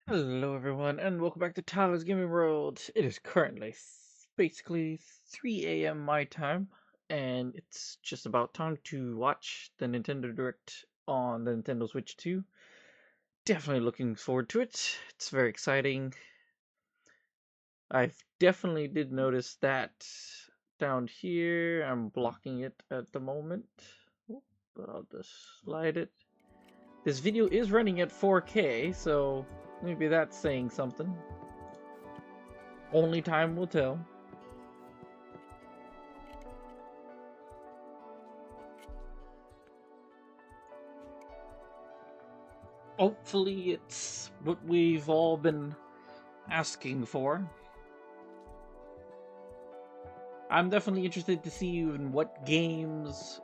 Hello, everyone, and welcome back to Tyler's Gaming World. It is currently basically 3 a.m. my time, and it's just about time to watch the Nintendo Direct on the Nintendo Switch 2. Definitely looking forward to it. It's very exciting. I've definitely did notice that down here. I'm blocking it at the moment, but I'll just slide it. This video is running at 4K, so maybe that's saying something. Only time will tell. Hopefully it's what we've all been asking for. I'm definitely interested to see in what games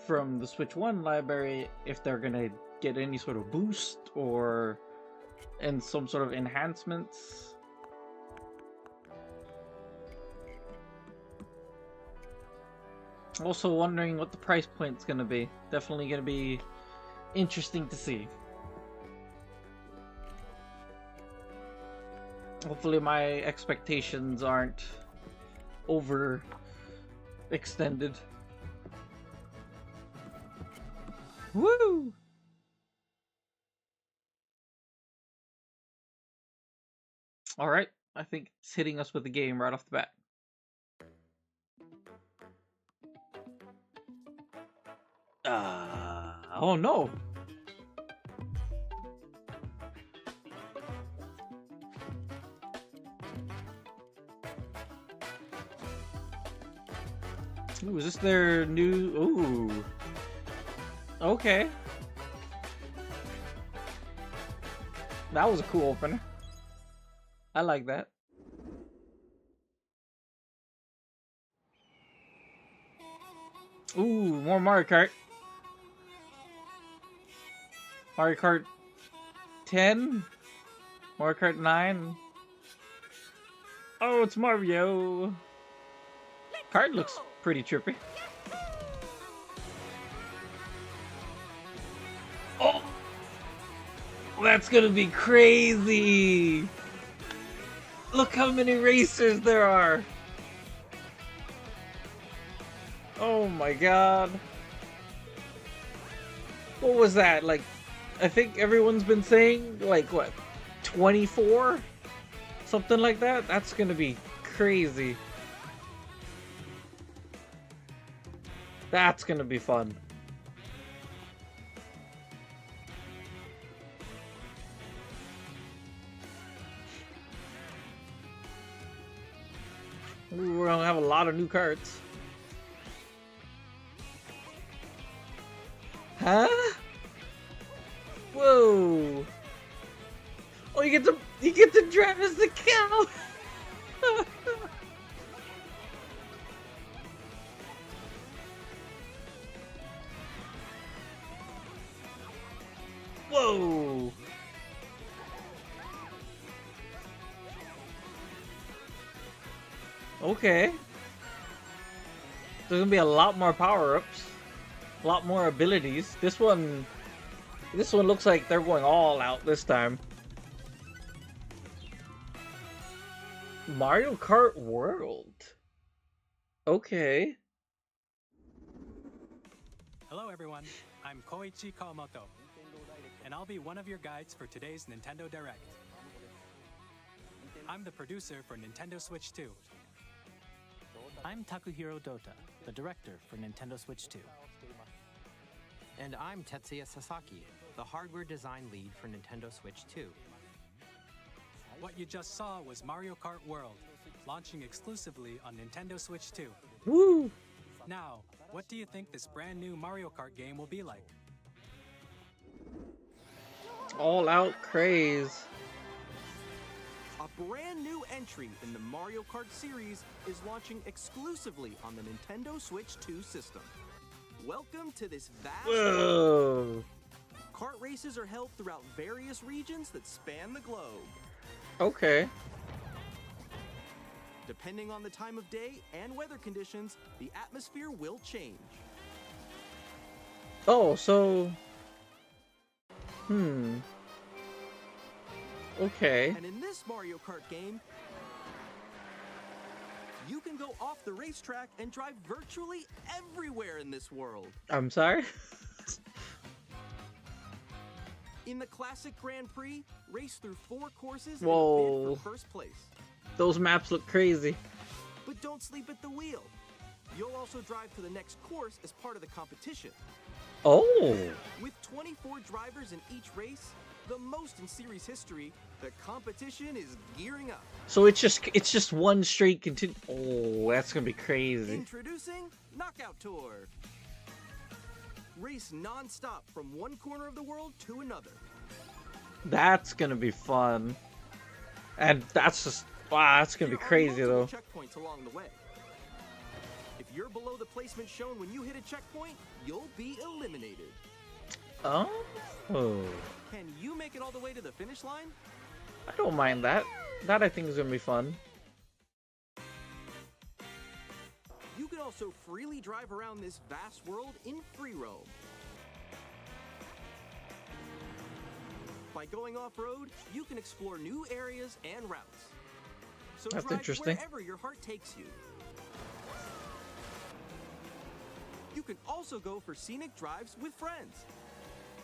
from the Switch 1 library, if they're gonna get any sort of boost or and some sort of enhancements. Also wondering what the price point's gonna be. Definitely gonna be interesting to see. Hopefully my expectations aren't over extended. Woo! Alright, I think it's hitting us with the game right off the bat. Oh no! Ooh, is this their new... Ooh. Okay. That was a cool opener. I like that. Ooh, more Mario Kart. Mario Kart 10? Mario Kart 9? Oh, it's Mario! Kart looks pretty trippy. Oh! That's gonna be crazy! Look how many racers there are! Oh my god. What was that? Like, I think everyone's been saying, like, what, 24? Something like that? That's gonna be crazy. That's gonna be fun. Ooh, we're gonna have a lot of new cards. Huh? Whoa! Oh, you get to drive as the cow. Whoa! Okay. There's gonna be a lot more power-ups, a lot more abilities. This one looks like they're going all out this time. Mario Kart World. Okay. Hello everyone, I'm Koichi Kawamoto, and I'll be one of your guides for today's Nintendo Direct. I'm the producer for Nintendo Switch 2. I'm Takuhiro Dota, the director for Nintendo Switch 2. And I'm Tetsuya Sasaki, the hardware design lead for Nintendo Switch 2. What you just saw was Mario Kart World, launching exclusively on Nintendo Switch 2. Woo! Now, what do you think this brand new Mario Kart game will be like? All out craze. A brand new entry in the Mario Kart series is launching exclusively on the Nintendo Switch 2 system. Welcome to this vast world. Whoa! Kart races are held throughout various regions that span the globe. Okay. Depending on the time of day and weather conditions, the atmosphere will change. Oh, so... Okay. And in this Mario Kart game, you can go off the racetrack and drive virtually everywhere in this world. I'm sorry? In the classic Grand Prix, race through 4 courses in a Whoa. bid for first place. Those maps look crazy. But don't sleep at the wheel. You'll also drive to the next course as part of the competition. Oh. With 24 drivers in each race, the most in series history, the competition is gearing up. So it's just one straight Oh, that's gonna be crazy. Introducing Knockout Tour. Race non-stop from one corner of the world to another. That's gonna be fun. And that's just wow, that's gonna be There are crazy though. multiple checkpoints along the way. If you're below the placement shown when you hit a checkpoint, you'll be eliminated. Oh. Can you make it all the way to the finish line? I don't mind that. That I think is gonna be fun. You can also freely drive around this vast world in free roam. By going off-road, you can explore new areas and routes. So That's drive interesting. wherever your heart takes you. You can also go for scenic drives with friends.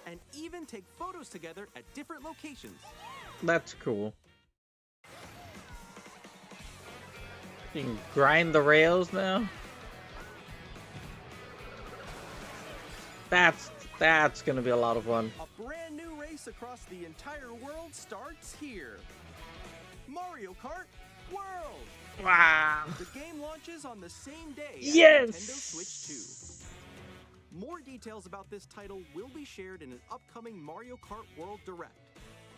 And even take photos together at different locations. That's cool. You can grind the rails now. That's gonna be a lot of fun. A brand new race across the entire world starts here. Mario Kart World! Wow. The game launches on the same day as Yes! Nintendo Switch 2. More details about this title will be shared in an upcoming Mario Kart World Direct.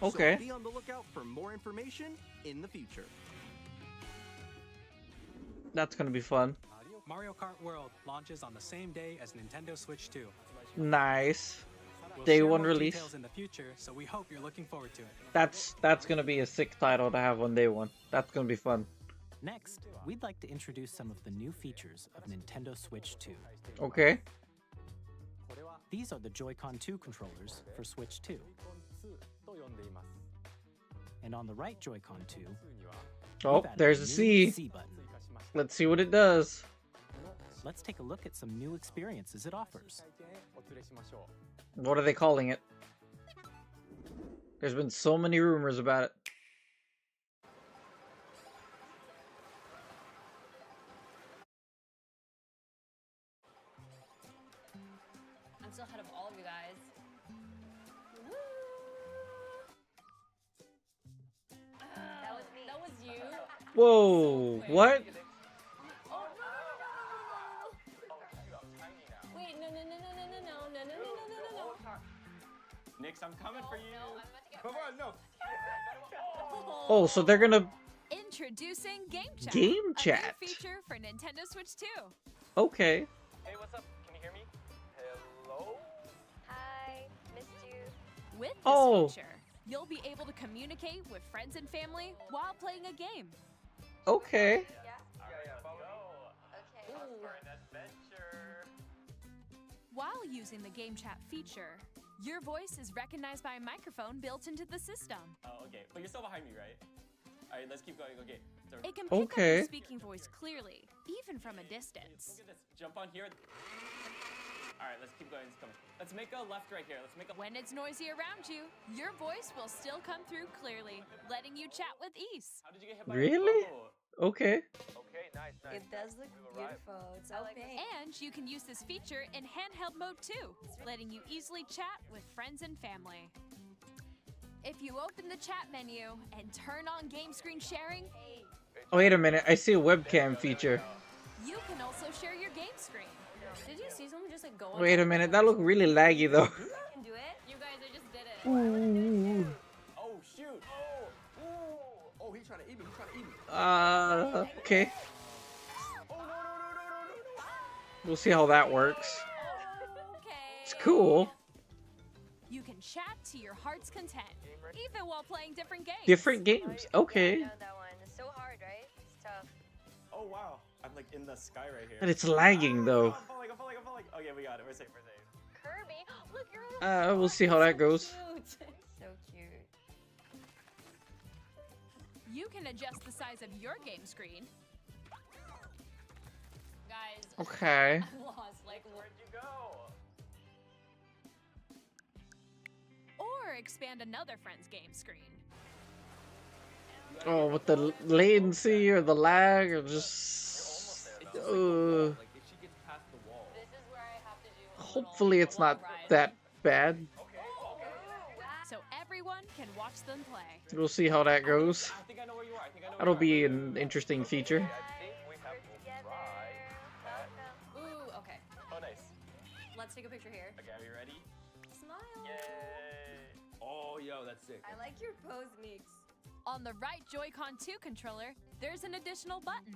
Okay. So be on the lookout for more information in the future. That's gonna be fun. Mario Kart World launches on the same day as Nintendo Switch 2. Nice. We'll Day share one more release. details in the future, so we hope you're looking forward to it. That's gonna be a sick title to have on day one. That's gonna be fun. Next, we'd like to introduce some of the new features of Nintendo Switch 2. Okay. These are the Joy-Con 2 controllers for Switch 2. And on the right Joy-Con 2, Oh, we've added there's a a new C. C button. Let's see what it does. Let's take a look at some new experiences it offers. What are they calling it? There's been so many rumors about it. I'm still ahead of all of you guys. Woo! That was me. That was you. Whoa, what? Oh no! Wait, no, no, no, no, no, no, no, no, no, no, no, no, no. Nix, I'm coming for you. No, I'm about to get. Come on, no. Oh, so they're gonna Introducing Game Chat. Game A Chat. new feature for Nintendo Switch 2. Okay. Hey, what's up? Can you hear me? Hello? Hi, missed you. With this Oh. feature, you'll be able to communicate with friends and family while playing a game. Okay. Yeah. Yeah, follow me. Okay. Us for an adventure. While using the Game Chat feature, your voice is recognized by a microphone built into the system. Oh, okay. But you're still behind me, right? Alright, let's keep going. Okay. So, It can pick up Okay. your speaking voice clearly, even from a distance. look at this. Jump on here. Alright, let's keep going. It's coming. Let's make a left right here. Let's make a. When it's noisy around you, your voice will still come through clearly, letting you chat with ease. How did you get hit by Really? a boat? Okay. Okay, nice, nice. It does look beautiful. It's opaque. And you can use this feature in handheld mode too, letting you easily chat with friends and family. If you open the chat menu and turn on game screen sharing, Wait a minute. I see a webcam feature. you can also share your game screen. Did you see someone just like go on? Wait a minute. That looked really laggy though. You can do it. You guys, I just did it. Ooh. Oh, shoot. Oh. Ooh. Oh, he's trying to eat me. He's trying to eat me. Okay. Oh, no, no, no, no, no, no. We'll see how that works. Okay. It's cool. You can chat to your heart's content, even while playing different games. Different games. Okay. I know that one. It's so hard, right? It's tough. Oh, wow. I'm like in the sky right here. But it's lagging though. I'm falling. Okay, we got it. We're safe. We're safe. Kirby, look, you're. We'll see how that goes. Cute. So cute. You can adjust the size of your game screen. Guys, Okay. I'm lost. Like, where'd you go? Or expand another friend's game screen. Oh, with the latency or the lag or just. Like if she gets past the wall. This is where I have to do a Hopefully, it's little not ride. that bad. So everyone can watch them play. We'll see how that goes. I think I know where you are. I think I know That'll where you be an interesting feature. Ooh, okay. are. Oh, nice. Let's take a picture here. Okay, are you ready? Smile. Yay! Oh, yo, that's sick. I like your pose, Meeks. On the right Joy-Con 2 controller, there's an additional button.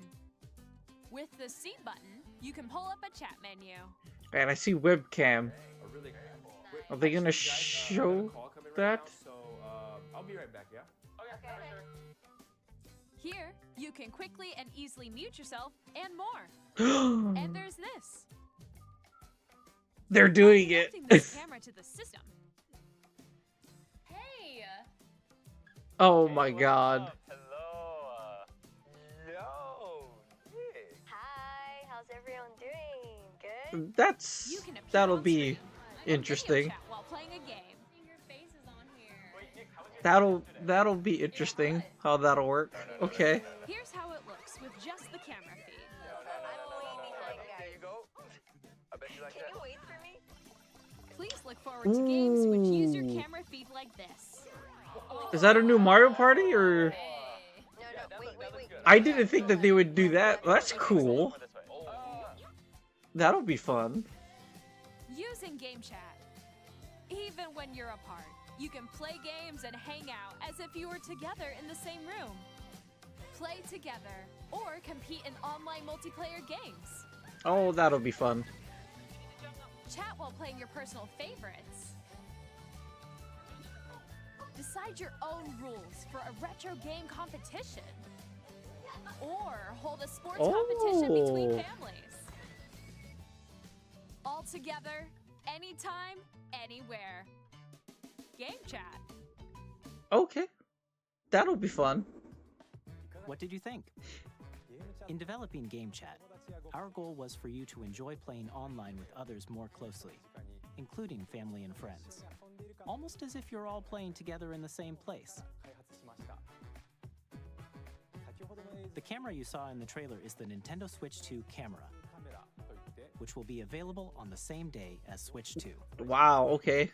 With the C button, you can pull up a chat menu. And I see webcam. Oh, really? Wait, Are they gonna actually, guys, I got a show call coming right that? now, so I'll be right back, yeah? Okay, for sure. Here, you can quickly and easily mute yourself and more. And there's this. They're doing it. Connecting this camera to the system. Hey! Oh my god. Hello. Yo, Nick. Hi, how's everyone doing? Good? That's You can appear that'll on be screen and video interesting. chat while playing a game. Your face is on here. That'll be interesting how that'll work. Okay. Here's how it looks with just the camera feed. I'm way behind, guys. you go. I bet you like Can you wait for me? Please look forward to games which use your Ooh. camera feed like this. Is that a new Mario Party or? Hey. No, wait. I didn't think that they would do that. That's cool. That'll be fun. Using Game Chat. Even when you're apart, you can play games and hang out as if you were together in the same room. Play together or compete in online multiplayer games. Oh, that'll be fun. Chat while playing your personal favorites. Decide your own rules for a retro game competition. Or hold a sports competition between Oh. families. All together, anytime, anywhere. Game Chat. Okay. That'll be fun. What did you think? In developing Game Chat, our goal was for you to enjoy playing online with others more closely, including family and friends. Almost as if you're all playing together in the same place. The camera you saw in the trailer is the Nintendo Switch 2 camera, which will be available on the same day as Switch 2. Wow, okay.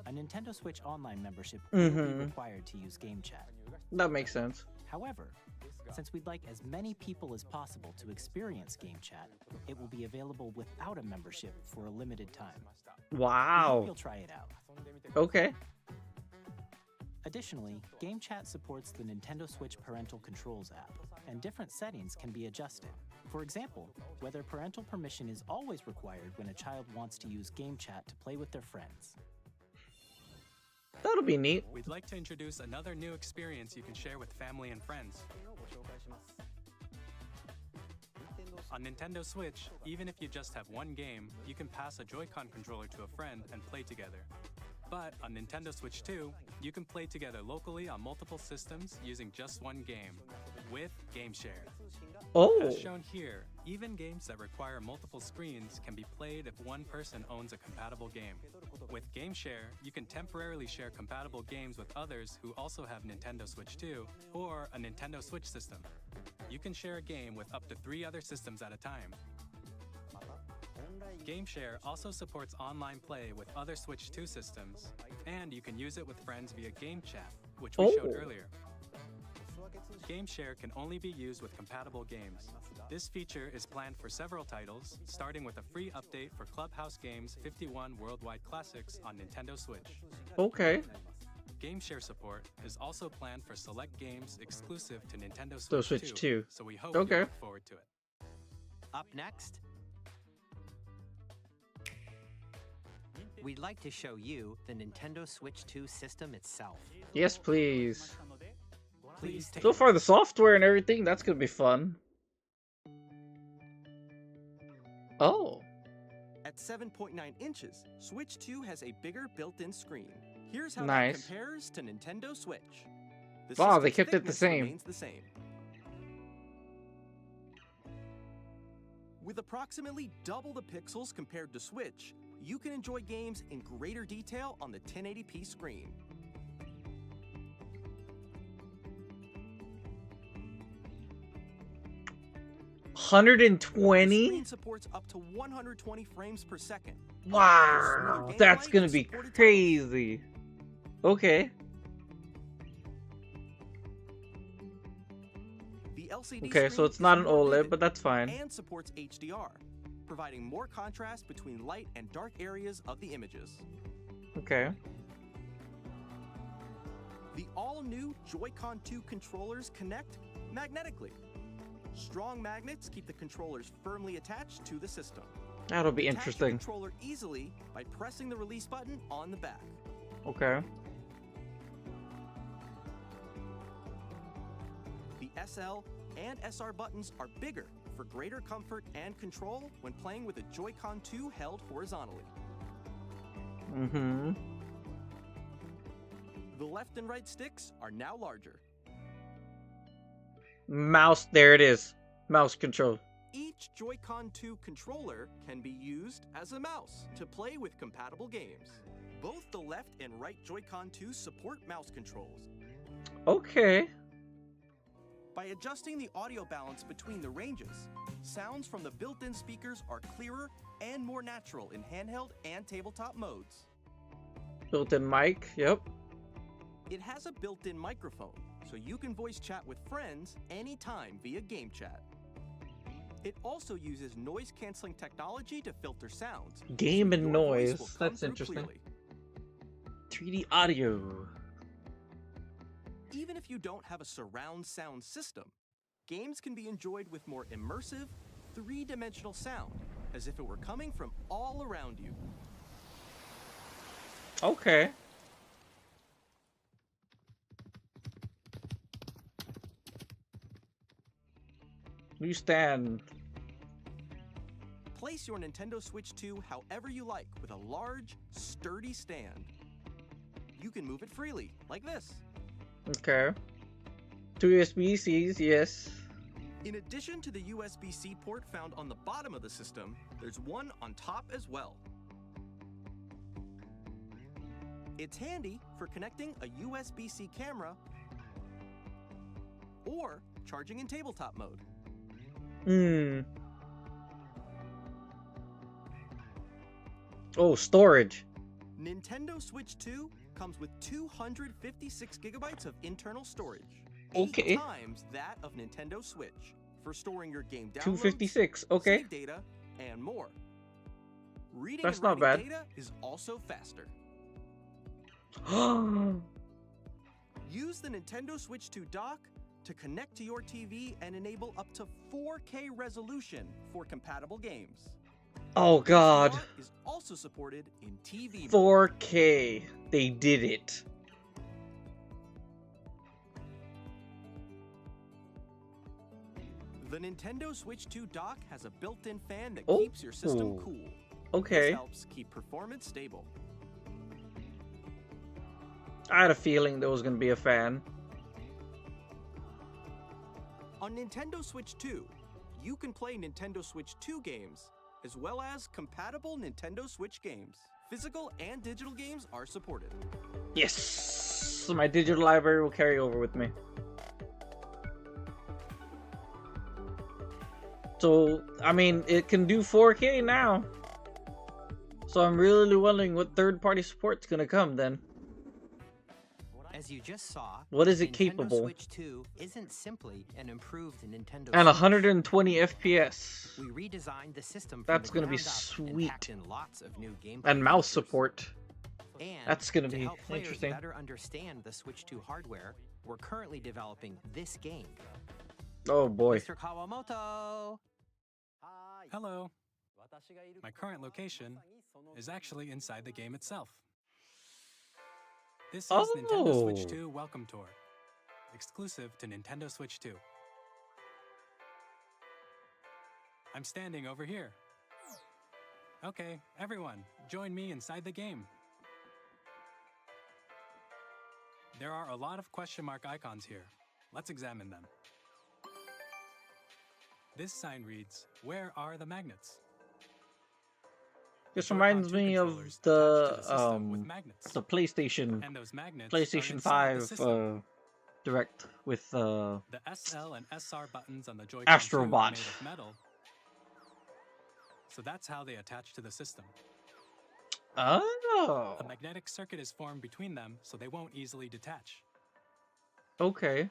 A Nintendo Switch Online membership will be Mhm. required to use Game Chat. That makes sense. However, since we'd like as many people as possible to experience Game Chat, it will be available without a membership for a limited time. We hope Wow. you'll try it out. Okay. Additionally, Game Chat supports the Nintendo Switch Parental Controls app, and different settings can be adjusted. For example, whether parental permission is always required when a child wants to use Game Chat to play with their friends. That'll be neat. We'd like to introduce another new experience you can share with family and friends. On Nintendo Switch, even if you just have one game, you can pass a Joy-Con controller to a friend and play together. But on Nintendo Switch 2, you can play together locally on multiple systems using just one game, with Game Share. Oh. As shown here, even games that require multiple screens can be played if one person owns a compatible game. With Game Share, you can temporarily share compatible games with others who also have Nintendo Switch 2 or a Nintendo Switch system. You can share a game with up to 3 other systems at a time. Game Share also supports online play with other Switch 2 systems, and you can use it with friends via Game Chat, which we showed Oh. earlier. Game Share can only be used with compatible games. This feature is planned for several titles, starting with a free update for Clubhouse Games 51 Worldwide Classics on Nintendo Switch. Okay. Game Share support is also planned for select games exclusive to Nintendo So Switch, Switch 2. so we hope Okay. you look forward to it. Up next, we'd like to show you the Nintendo Switch 2 system itself. Yes, please. Please take So far, the software and everything, that's gonna be fun. Oh. At 7.9 inches, Switch 2 has a bigger built-in screen. Here's how Nice. that compares to Nintendo Switch. The Wow, they system's kept it the thickness same. remains the same. With approximately double the pixels compared to Switch, you can enjoy games in greater detail on the 1080p screen. The 120? screen supports up to 120 frames per second. Wow, Smoother that's gameplay gonna and be supported titles. crazy. Okay. The LCD Okay, so screen it's not is an more OLED, vivid but that's fine. and supports HDR, providing more contrast between light and dark areas of the images. Okay. The all-new Joy-Con 2 controllers connect magnetically. Strong magnets keep the controllers firmly attached to the system. That'll be Attach the interesting. controller easily by pressing the release button on the back. Okay. The SL and SR buttons are bigger for greater comfort and control when playing with a Joy-Con 2 held horizontally. Mm-hmm. The left and right sticks are now larger. Mouse, there it is. Mouse control. Each Joy-Con 2 controller can be used as a mouse to play with compatible games. Both the left and right Joy-Con 2 support mouse controls. Okay. By adjusting the audio balance between the ranges, sounds from the built-in speakers are clearer and more natural in handheld and tabletop modes. Built-in mic, yep. It has a built-in microphone, so you can voice chat with friends anytime via game chat. It also uses noise-canceling technology to filter sounds. Game so and your noise, voice will come that's through interesting. clearly. 3D audio. Even if you don't have a surround sound system, games can be enjoyed with more immersive, three-dimensional sound, as if it were coming from all around you. Okay. New stand. Place your Nintendo Switch 2 however you like with a large, sturdy stand. You can move it freely, like this. Okay. 2 USB-Cs, yes. In addition to the USB-C port found on the bottom of the system, there's one on top as well. It's handy for connecting a USB-C camera or charging in tabletop mode. Hmm. Oh, storage. Nintendo Switch 2 comes with 256 gigabytes of internal storage. Okay. 8 times that of Nintendo Switch for storing your game downloads, 256, okay. save data, and more. Reading That's and not writing bad. data is also faster. Use the Nintendo Switch 2 dock to connect to your TV and enable up to 4K resolution for compatible games. Oh god. HDR is also supported in TV mode. 4K. They did it. The Nintendo Switch 2 dock has a built-in fan that Oh. keeps your system cool. Okay. This helps keep performance stable. I had a feeling there was gonna be a fan. On Nintendo Switch 2, you can play Nintendo Switch 2 games, as well as compatible Nintendo Switch games. Physical and digital games are supported. Yes! So my digital library will carry over with me. So, I mean, it can do 4K now. So I'm really wondering what third-party support's gonna come then. As you just saw, What is it Nintendo capable? Switch 2 isn't simply an improved Nintendo And Switch. 120 FPS. We redesigned the system from That's the gonna be ground up and sweet. packed in lots of new gameplay And mouse features. support. And That's gonna to be help players interesting. better understand the Switch 2 hardware, we're currently developing this game. Oh boy. Mr. Kawamoto! Hello. My current location is actually inside the game itself. This is Nintendo Switch Oh. 2 Welcome Tour, exclusive to Nintendo Switch 2. I'm standing over here. Okay, everyone, join me inside the game. There are a lot of question mark icons here. Let's examine them. This sign reads, "Where are the magnets?" This Joy-Con reminds 2 me of controllers attached to the system with magnets. the PlayStation And those magnets PlayStation are inside the 5 system. Direct with The SL and SR buttons on the Joy-Con 2 are Astrobot. made of metal. So that's how they attach to the system. Oh, A magnetic circuit is formed between them, so they won't easily detach. okay.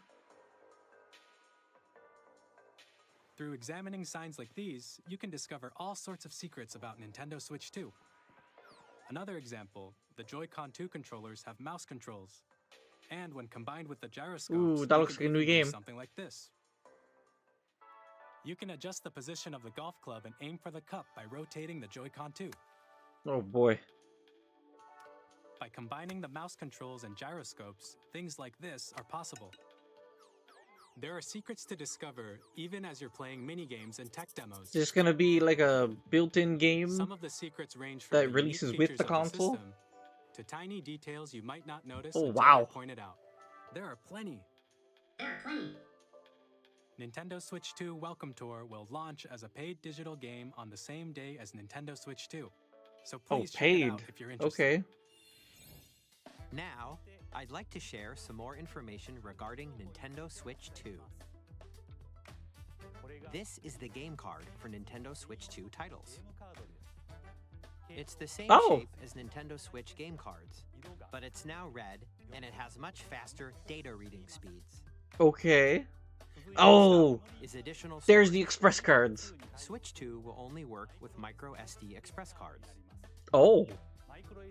Through examining signs like these, you can discover all sorts of secrets about Nintendo Switch 2. Another example, the Joy-Con 2 controllers have mouse controls. And when combined with the gyroscopes, Ooh, that you looks can like a new even do game. something like this. You can adjust the position of the golf club and aim for the cup by rotating the Joy-Con 2. Oh boy. By combining the mouse controls and gyroscopes, things like this are possible. There are secrets to discover even as you're playing mini-games and tech demos. Is this gonna be like a built-in game Some of the secrets range from that the unique releases with features the of console? system to tiny details you might not notice Oh, until wow. they're pointed out. There are plenty. Nintendo Switch 2 Welcome Tour will launch as a paid digital game on the same day as Nintendo Switch 2. So Oh, please check it paid. out if you're interested. Okay. Now, I'd like to share some more information regarding Nintendo Switch 2. This is the game card for Nintendo Switch 2 titles. It's the same Oh. shape as Nintendo Switch game cards, but it's now red and it has much faster data reading speeds. Okay. Oh, Is additional there's storage. the express cards. Switch 2 will only work with micro SD express cards. Oh.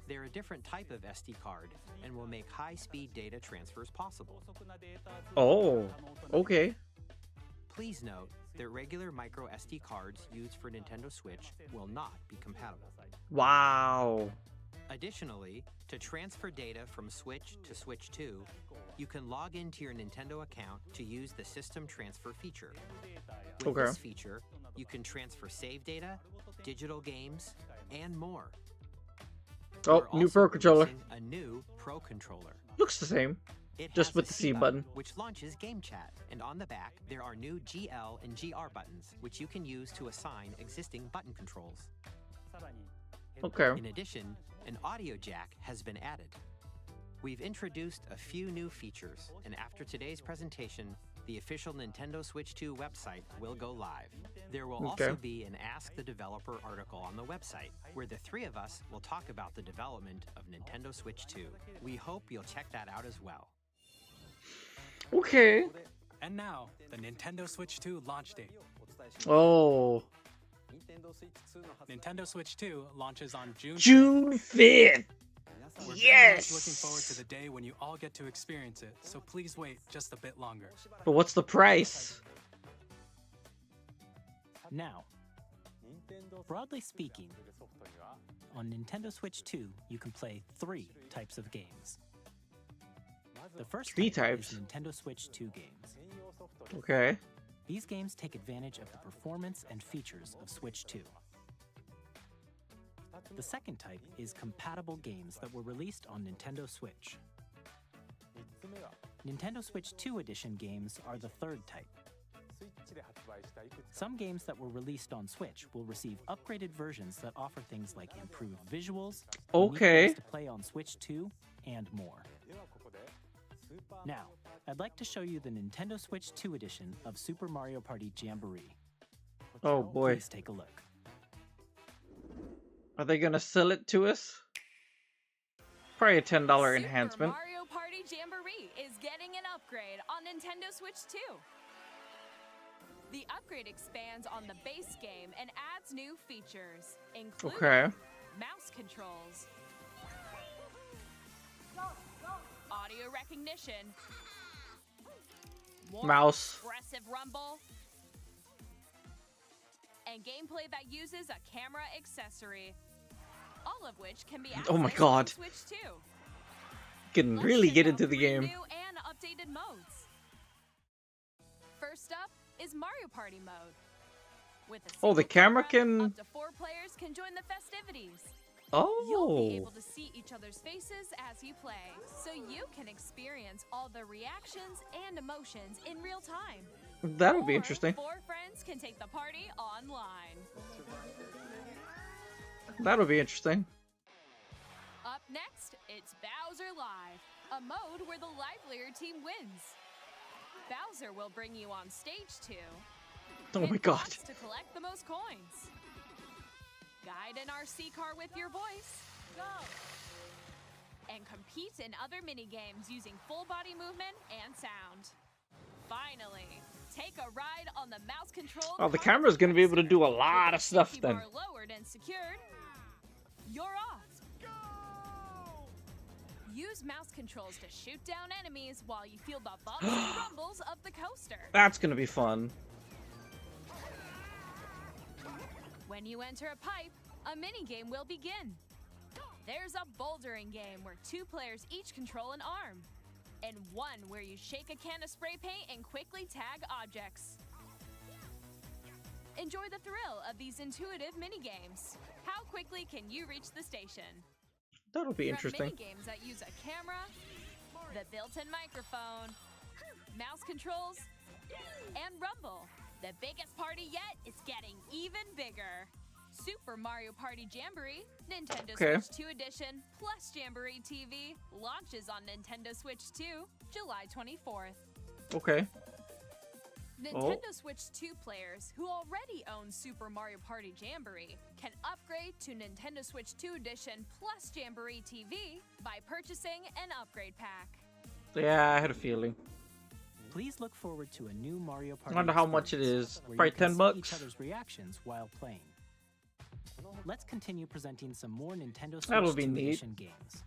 They're a different type of SD card and will make high-speed data transfers possible. Oh. Okay. Please note that regular micro SD cards used for Nintendo Switch will not be compatible. Wow. Additionally, to transfer data from Switch to Switch 2, you can log into your Nintendo account to use the System Transfer feature. With Okay. this feature, you can transfer save data, digital games, and more. Oh, We're new also Pro controller. releasing a new Pro controller. Looks the same. It Just has with a the C button, button. which launches Game Chat, and on the back there are new GL and GR buttons, which you can use to assign existing button controls. Okay. In addition, an audio jack has been added. We've introduced a few new features, and after today's presentation, the official Nintendo Switch 2 website will go live. There will also Okay. be an Ask the Developer article on the website, where the three of us will talk about the development of Nintendo Switch 2. We hope you'll check that out as well. Okay. And now, the Nintendo Switch 2 launch date. Oh. Nintendo Switch 2 launches on June 5th. June 5th. We're very Yes. much looking forward to the day when you all get to experience it, so please wait just a bit longer. But what's the price? Now, broadly speaking, on Nintendo Switch 2, you can play 3 types of games. The first Three type types? is Nintendo Switch 2 games. Okay. These games take advantage of the performance and features of Switch 2. The second type is compatible games that were released on Nintendo Switch. Nintendo Switch 2 Edition games are the third type. Some games that were released on Switch will receive upgraded versions that offer things like improved visuals, unique Okay. ways to play on Switch 2, and more. Now, I'd like to show you the Nintendo Switch 2 edition of Super Mario Party Jamboree. Oh boy. Please take a look. Are they gonna sell it to us? Probably a $10 Super enhancement. Mario Party Jamboree is getting an upgrade on Nintendo Switch 2. The upgrade expands on the base game and adds new features, including Okay. mouse controls, audio recognition, more Mouse. expressive rumble, and gameplay that uses a camera accessory. All of which can be accessed Oh my on God. Switch 2. Can Let's really check get out into the 3 game. New and updated modes. First up is Mario Party mode. With a Oh, the single camera can- up to 4 players can join the festivities. You'll be Oh, able to see each other's faces as you play, so you can experience all the reactions and emotions in real time. that would be Or interesting. 4 friends can take the party online. That would be interesting. Up next, it's Bowser Live, a mode where the livelier team wins. Bowser will bring you on stage too. Oh my Hit god. blocks to collect the most coins. Guide an RC car with your voice. Go! And compete in other mini-games using full body movement and sound. Finally, take a ride on the mouse control. Oh, the camera's gonna be able to do a lot of stuff then. Lowered and secured. You're off. Use mouse controls to shoot down enemies while you feel the bumps and rumbles of the coaster. That's gonna be fun. When you enter a pipe, a mini-game will begin. There's a bouldering game where 2 players each control an arm, and one where you shake a can of spray paint and quickly tag objects. Enjoy the thrill of these intuitive mini-games. How quickly can you reach the station? That'll be From interesting. mini-games that use a camera, the built-in microphone, mouse controls, and rumble. The biggest party yet is getting even bigger. Super Mario Party Jamboree, Nintendo Okay. Switch 2 Edition, plus Jamboree TV, launches on Nintendo Switch 2, July 24th. Okay. Nintendo Switch 2 players who already own Super Mario Party Jamboree can upgrade to Nintendo Switch 2 Edition plus Jamboree TV by purchasing an upgrade pack. Yeah, I had a feeling. Please look forward to a new Mario Party. Wonder how much it experience is. where Probably you can 10 see bucks. Each other's reactions while playing. Let's continue presenting some more Nintendo Switch That'll be 2 neat. Edition games.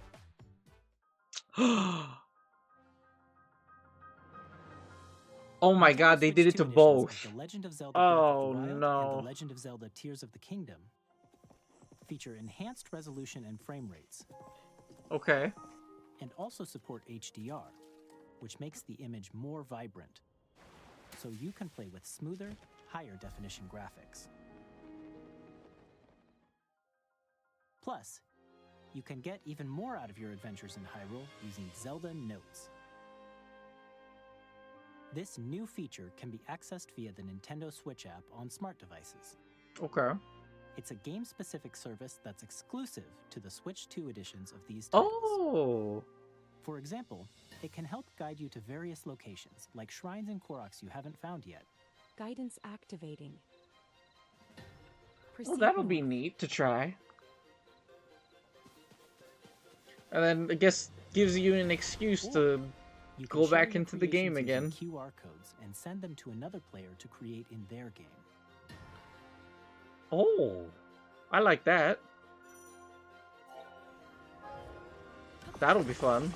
Oh my god, they Nintendo did it Switch to 2 editions both. of The Legend of Zelda Oh, Breath of the Wild no. and The Legend of Zelda Tears of the Kingdom feature enhanced resolution and frame rates, Okay. and also support HDR, which makes the image more vibrant, so you can play with smoother, higher definition graphics. Plus, you can get even more out of your adventures in Hyrule using Zelda Notes. This new feature can be accessed via the Nintendo Switch app on smart devices. Okay. It's a game-specific service that's exclusive to the Switch 2 editions of these titles. Oh. For example, it can help guide you to various locations, like shrines and Koroks you haven't found yet. Guidance activating. Well, Proceed that'll north. be neat to try. And then I guess gives you an excuse to You can go share back your into the game creations again. using QR codes and send them to another player to create in their game. Oh, I like that. That'll be fun.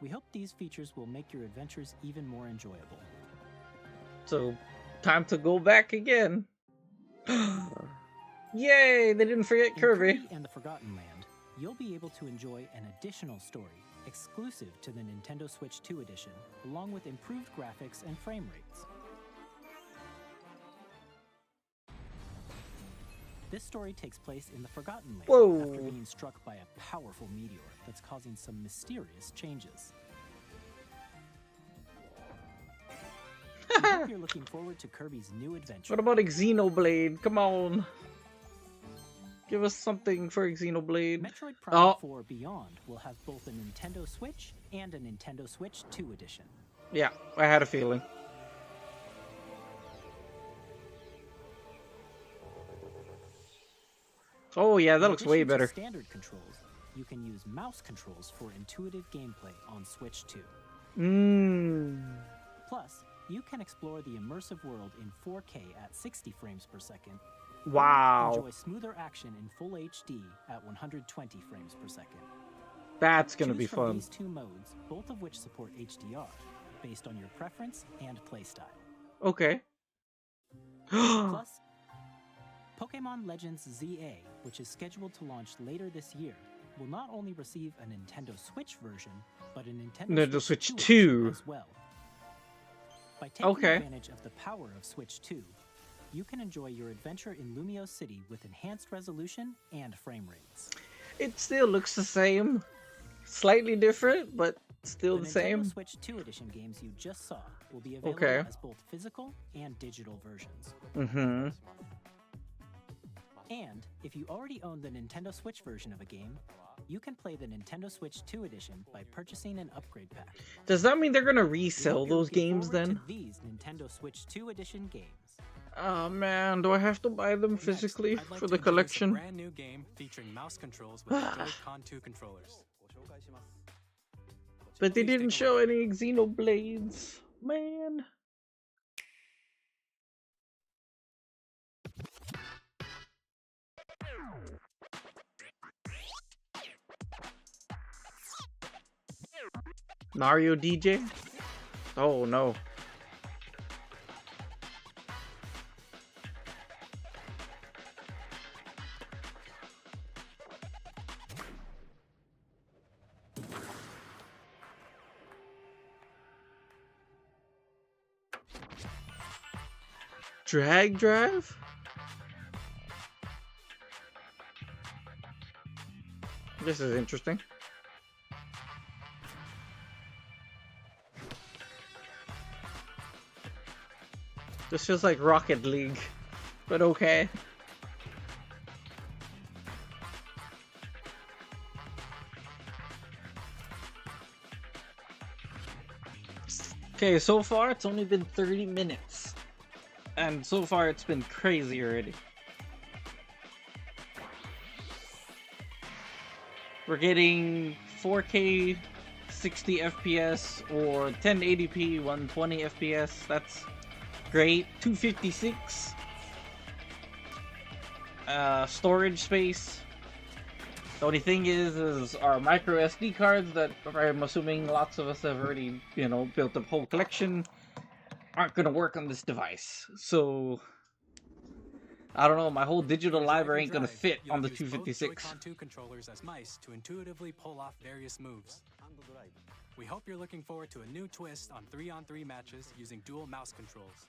We hope these features will make your adventures even more enjoyable. So, time to go back again. Yay! They didn't forget In Kirby. and the Forgotten Land, you'll be able to enjoy an additional story exclusive to the Nintendo Switch 2 edition, along with improved graphics and frame rates. This story takes place in the Forgotten Land Whoa. after being struck by a powerful meteor that's causing some mysterious changes. We hope you're looking forward to Kirby's new adventure. What about Xenoblade? Come on. Give us something for Xenoblade. Metroid Prime Oh. 4 Beyond will have both a Nintendo Switch and a Nintendo Switch 2 edition. Yeah, I had a feeling. Oh yeah, that In looks way addition to better. Standard controls, you can use mouse controls for intuitive gameplay on Switch 2. Mmm. Plus, you can explore the immersive world in 4K at 60 frames per second. or Wow. Enjoy smoother action in full HD at 120 frames per second. That's gonna Choose be from fun. these two modes, both of which support HDR, based on your preference and playstyle. Okay. Plus, Pokemon Legends ZA, which is scheduled to launch later this year, will not only receive a Nintendo Switch version, but a Nintendo Switch 2. edition as well. By taking Okay. advantage of the power of Switch 2, you can enjoy your adventure in Lumio City with enhanced resolution and frame rates. It still looks the same. Slightly different, but still the Nintendo same. Switch 2 edition games you just saw will be available Okay. as both physical and digital versions. Mm-hmm. And if you already own the Nintendo Switch version of a game, you can play the Nintendo Switch 2 edition by purchasing an upgrade pack. Does that mean they're gonna We resell hope you're those looking games forward then? to these Nintendo Switch 2 edition games. Oh man, do I have to buy them Next, physically I'd like for to the introduce collection? A brand new game featuring mouse controls with the Joy-Con 2 controllers. But they Please didn't take a show any Xenoblades, man. Mario DJ? Oh no. Drag Drive? This is interesting. This feels like Rocket League, but okay. Okay, so far it's only been 30 minutes. And so far it's been crazy already. We're getting 4K 60 FPS or 1080p 120 FPS. That's great. 256 storage space. The only thing is our micro SD cards that I'm assuming lots of us have already, you know, built a whole collection aren't gonna work on this device. So I don't know, my whole digital For library Drag ain't gonna and Drive, fit you'll on the use both 256. Joy-Con 2 controllers as mice to intuitively pull off various moves. We hope you're looking forward to a new twist on 3-on-3 matches using dual mouse controls.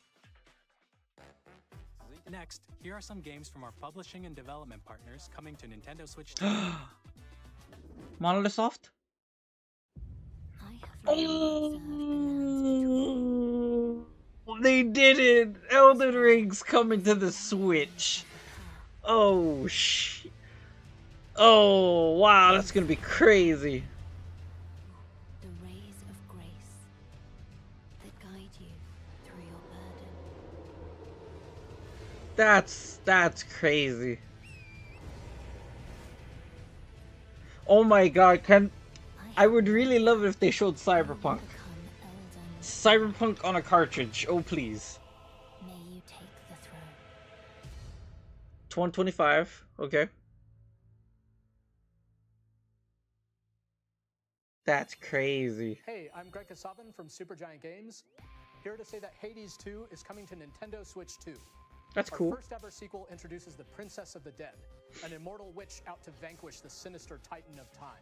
Next, here are some games from our publishing and development partners coming to Nintendo Switch 2. Monolith Soft? Oh, they did it! Elden Ring's coming to the Switch. Oh, oh, wow, that's gonna be crazy. The rays of grace that guide you through your burden. That's crazy. Oh my god, I would really love it if they showed Cyberpunk. Cyberpunk on a cartridge, oh please. May you take the throne. 125, okay. That's crazy. Hey, I'm Greg Kasavin from Supergiant Games. Here to say that Hades 2 is coming to Nintendo Switch 2. That's cool. Our first ever sequel introduces the Princess of the Dead, an immortal witch out to vanquish the sinister Titan of Time.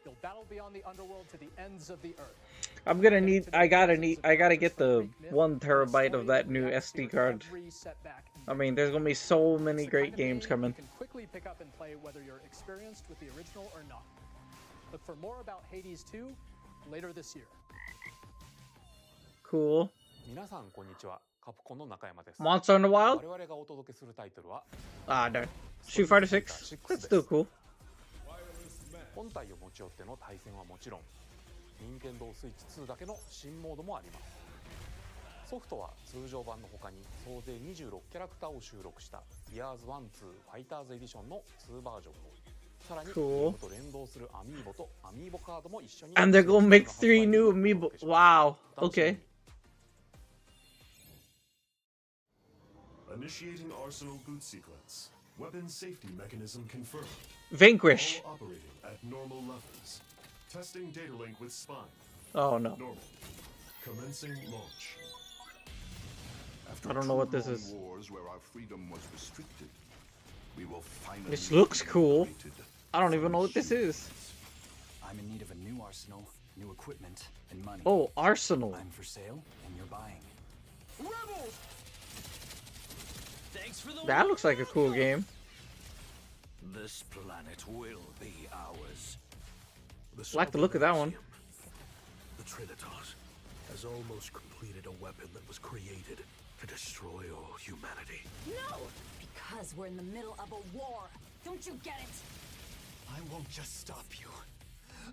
You'll battle beyond the underworld to the ends of the earth. I'm gonna need, I gotta get the 1 terabyte of that new SD card. I mean, there's gonna be so many great games coming. You can quickly pick up and play whether you're experienced with the original or not. Look for more about Hades 2 later this year. Cool. 皆さんこんにちは。カプコンの中山です。 Monster in the Wild? 我々がお届けするタイトルは Ah, no. Street Fighter 6? That's still cool. 本体を持ち寄っての対戦はもちろん、任天堂スイッチ2だけの新モードもあります。ソフトは通常版の他に総勢26キャラクターを収録した Years 1-2 Fighters Edition の2バージョンと、さらにゲームと連動するアミーボとアミーボカードも一緒に。And they're gonna make 3 new amiibo. Wow. Okay. Initiating Arsenal boot sequence. Weapon safety mechanism confirmed. Vanquish. All operating at normal levels. Testing data link with spine. Oh no. Normal. Commencing launch. I don't know what this is. Wars where our freedom was restricted, we will finally This looks cool. I don't even know what this is. I'm in need of a new arsenal, new equipment, and money. Oh, Arsenal. I'm for sale, and you're buying. Rebels! That looks like a cool game. This planet will be ours. Like the look of that one. The Trinitas has almost completed a weapon that was created to destroy all humanity. No! Because we're in the middle of a war. Don't you get it? I won't just stop you.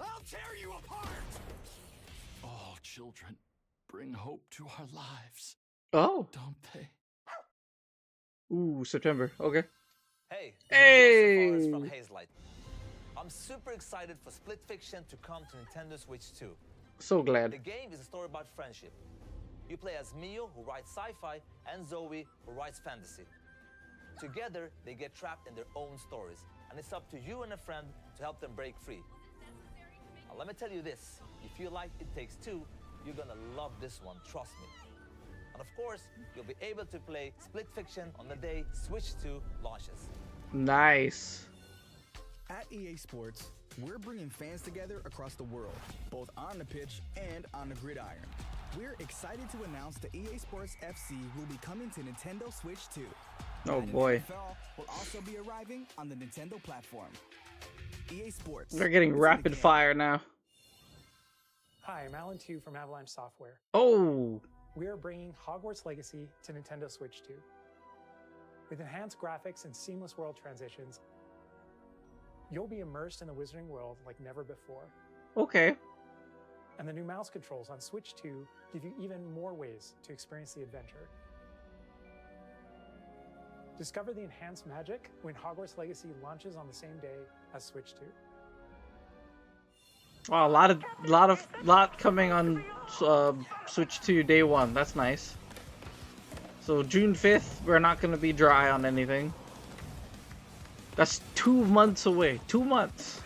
I'll tear you apart! All children bring hope to our lives. Oh. Don't they? Ooh, September. Okay. Hey, Hey! this is Joseph Forrest from Hazelight. I'm super excited for Split Fiction to come to Nintendo Switch 2. So glad. The game is a story about friendship. You play as Mio, who writes sci-fi, and Zoe, who writes fantasy. Together, they get trapped in their own stories, and it's up to you and a friend to help them break free. Now, let me tell you this. If you like It Takes Two, you're gonna love this one, trust me. And of course, you'll be able to play Split Fiction on the day Switch 2 launches. Nice. At EA Sports, we're bringing fans together across the world, both on the pitch and on the gridiron. We're excited to announce that EA Sports FC will be coming to Nintendo Switch 2. Oh Madden boy. NFL will also be arriving on the Nintendo platform. EA Sports. They're getting rapid fire now. Hi, I'm Alan Tu from Avalanche Software. Oh. We are bringing Hogwarts Legacy to Nintendo Switch 2. With enhanced graphics and seamless world transitions, you'll be immersed in the Wizarding world like never before. Okay. And the new mouse controls on Switch 2 give you even more ways to experience the adventure. Discover the enhanced magic when Hogwarts Legacy launches on the same day as Switch 2. Wow, a lot coming on Switch 2 day one. That's nice. So June 5th, we're not gonna be dry on anything. That's 2 months away. 2 months.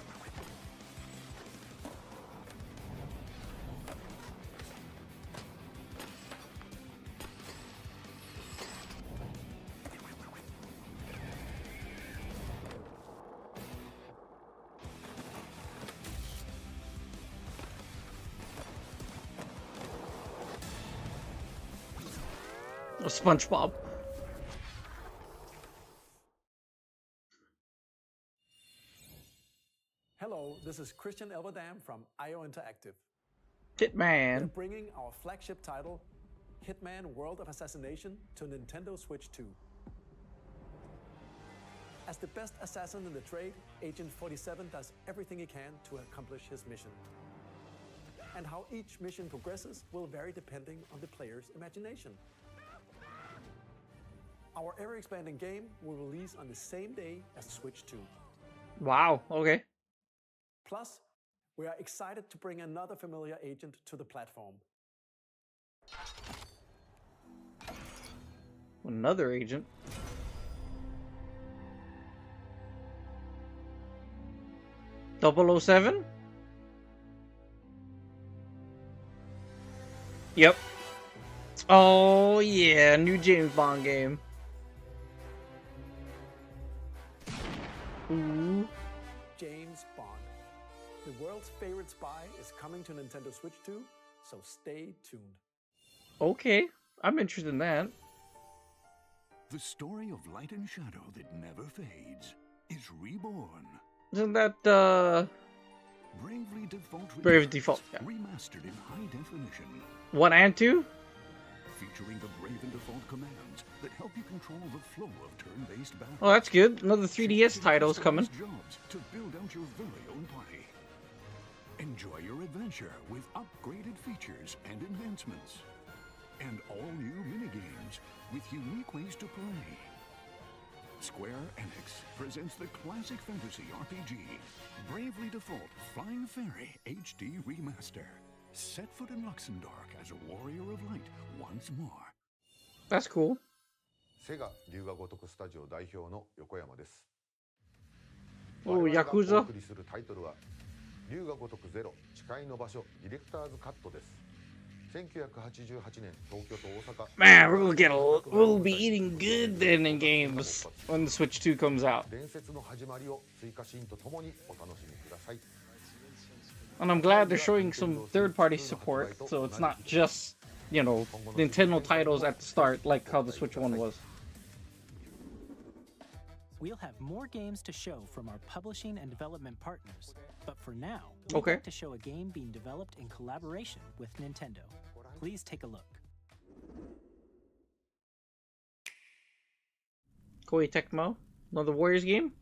SpongeBob. Hello, this is Christian Elverdam from IO Interactive. Hitman. We're bringing our flagship title, Hitman World of Assassination, to Nintendo Switch 2. As the best assassin in the trade, Agent 47 does everything he can to accomplish his mission. And how each mission progresses will vary depending on the player's imagination. Our ever-expanding game will release on the same day as Switch 2. Wow, okay. Plus, we are excited to bring another familiar agent to the platform. Another agent. .007? Yep. Oh yeah, new James Bond game. Ooh. James Bond. The world's favorite spy is coming to Nintendo Switch 2, so stay tuned. Okay, I'm interested in that. The story of light and shadow that never fades is reborn. Isn't that Bravely Default Brave Returns, Default? Yeah. remastered in high definition, 1 and 2? featuring the Brave and Default commands that help you control the flow of turn-based battle. Oh, that's good. Another 3DS title's coming. Jobs to build out your very own party. Enjoy your adventure with upgraded features and enhancements. And all new minigames with unique ways to play. Square Enix presents the classic fantasy RPG, Bravely Default Flying Fairy HD Remaster. Set foot in Luxembourg as a warrior of light once more. That's cool. セガ龍が如くスタジオ代表の横山です。 Oh, 我々が Yakuza. お送りするタイトルは龍が如くゼロ誓いの場所ディレクターズカットです。1988年東京と大阪 Man, we'll be eating good then in games when the Switch 2 comes out. 伝説の始まりを追加シーンとともにお楽しみください。 And I'm glad they're showing some third-party support, so it's not just, you know, Nintendo titles at the start like how the Switch 1 was. We'll have more games to show from our publishing and development partners, but for now, we'd Okay. like to show a game being developed in collaboration with Nintendo. Please take a look. Koei Tecmo, another Warriors game.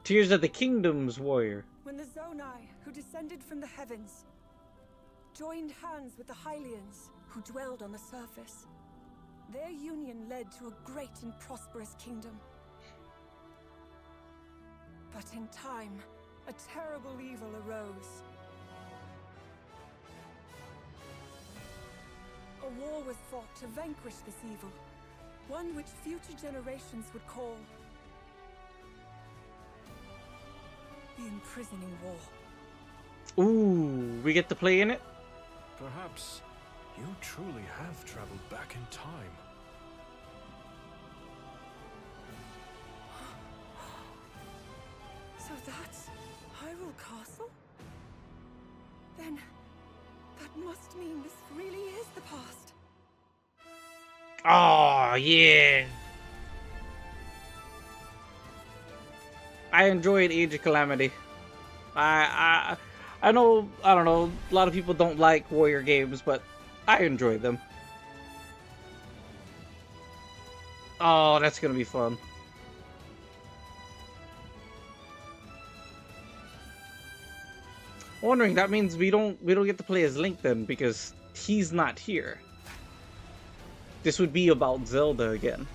Tears of the Kingdom's Warrior. When the Zonai, who descended from the heavens, joined hands with the Hylians, who dwelled on the surface, their union led to a great and prosperous kingdom. But in time, a terrible evil arose. A war was fought to vanquish this evil, one which future generations would call the Imprisoning War. Ooh, we get to play in it? Perhaps you truly have traveled back in time. So that's Hyrule Castle? Then that must mean this really is the past. Oh, yeah. I enjoyed Age of Calamity. I know, I don't know, a lot of people don't like Warrior games, but I enjoy them. Oh, that's gonna be fun. I'm wondering, that means we don't get to play as Link then, because he's not here. This would be about Zelda again,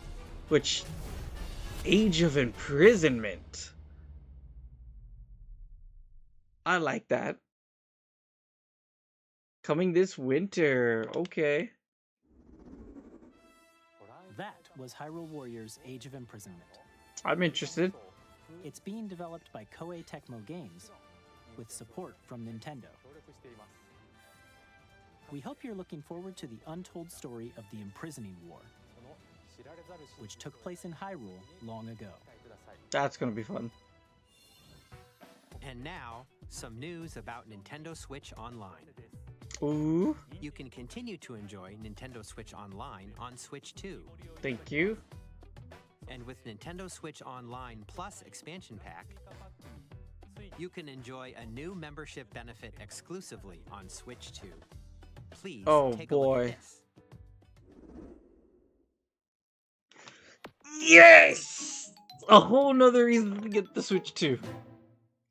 which Age of Imprisonment. I like that. Coming this winter. Okay. That was Hyrule Warriors Age of Imprisonment. I'm interested. It's being developed by Koei Tecmo Games with support from Nintendo. We hope you're looking forward to the untold story of the Imprisoning War, which took place in Hyrule long ago. That's gonna be fun. And now, some news about Nintendo Switch Online. Ooh. You can continue to enjoy Nintendo Switch Online on Switch 2. Thank you. And with Nintendo Switch Online Plus expansion pack, you can enjoy a new membership benefit exclusively on Switch 2. Please take a look at this. Yes! A whole nother reason to get the Switch 2.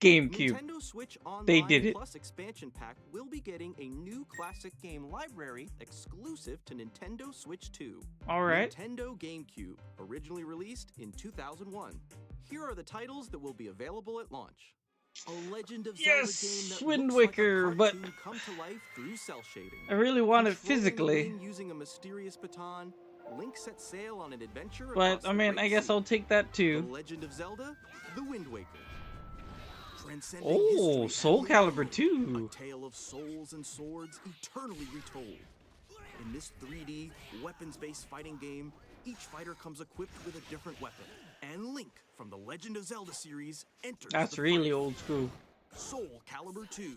GameCube. Nintendo Switch Online They did it. Plus expansion pack will be getting a new classic game library exclusive to Nintendo Switch 2. All right. Nintendo GameCube, originally released in 2001. Here are the titles that will be available at launch. A Legend of Zelda game that Wind looks Waker, like a but cartoon come to life through cell shading. I really want it Controlling physically. Link using a mysterious baton, Link sets sail on an adventure But across I the mean, Great I guess Sea. I'll take that The too. Legend of Zelda: The Wind Waker. Transcending Oh, history Soul and Calibur reality. 2. A tale of souls and swords eternally retold. In this 3D, weapons-based fighting game, each fighter comes equipped with a different weapon. And Link from the Legend of Zelda series enters That's the really fight. old school. Soul Calibur 2.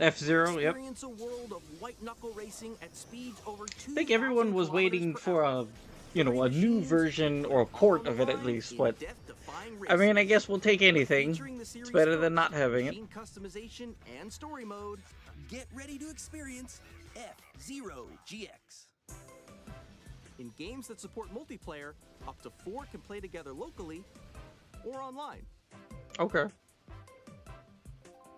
F-Zero, yep. Experience a world of white-knuckle racing at speeds over I think everyone was waiting for a, you know, a new version or a port of it at least, but I mean, I guess we'll take anything. It's better than not having it. Machine customization and story mode. Get ready to experience F-Zero GX. In games that support multiplayer, up to 4 can play together locally or online. Okay.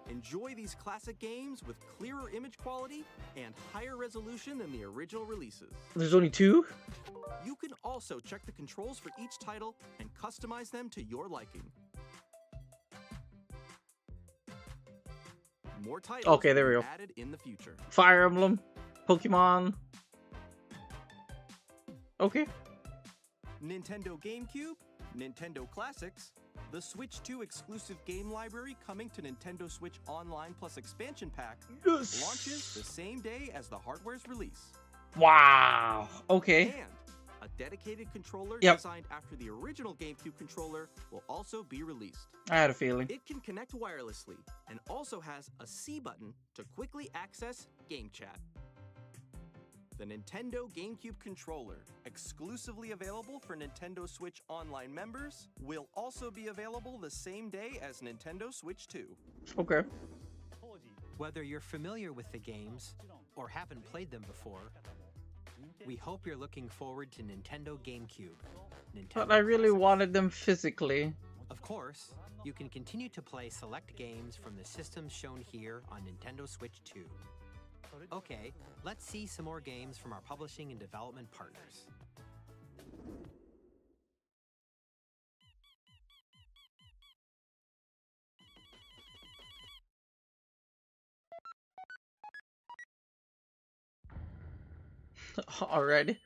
Enjoy these classic games with clearer image quality and higher resolution than the original releases. There's only 2? You can also check the controls for each title and customize them to your liking. More titles Okay, there we will go. be added in the future. Fire Emblem, Pokemon. Okay. Nintendo GameCube, Nintendo Classics, the Switch 2 exclusive game library coming to Nintendo Switch Online Plus expansion pack Yes. launches the same day as the hardware's release. Wow. Okay. And a dedicated controller Yep. designed after the original GameCube controller will also be released. I had a feeling. It can connect wirelessly and also has a C button to quickly access Game Chat. the Nintendo GameCube controller, exclusively available for Nintendo Switch Online members, will also be available the same day as Nintendo Switch 2. Okay. Whether you're familiar with the games or haven't played them before, we hope you're looking forward to Nintendo GameCube. But I really wanted them physically. Of course, you can continue to play select games from the systems shown here on Nintendo Switch 2. Okay, let's see some more games from our publishing and development partners. Alrighty.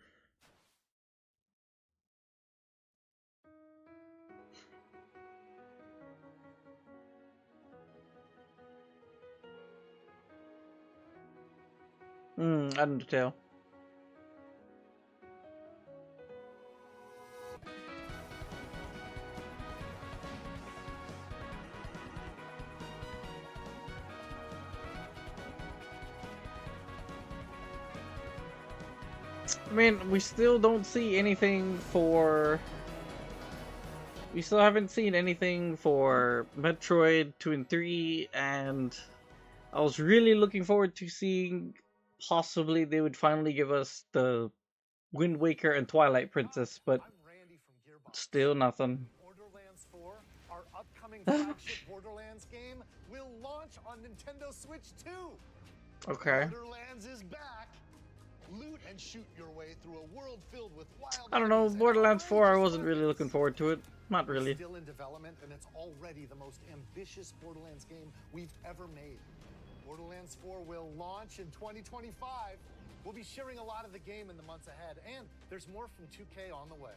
Undertale. I mean, we still don't see anything for... We still haven't seen anything for Metroid 2 and 3, and I was really looking forward to seeing possibly they would finally give us the Wind Waker and Twilight Princess, but still nothing. Borderlands 4, our upcoming flagship Borderlands game, will launch on Nintendo Switch 2. Okay. Borderlands is back. Loot and shoot your way through a world filled with wild. I don't know, Borderlands 4, I wasn't really looking forward to it. Not really. It's still in development, and it's already the most ambitious Borderlands game we've ever made. Borderlands 4 will launch in 2025. We'll be sharing a lot of the game in the months ahead, and there's more from 2K on the way.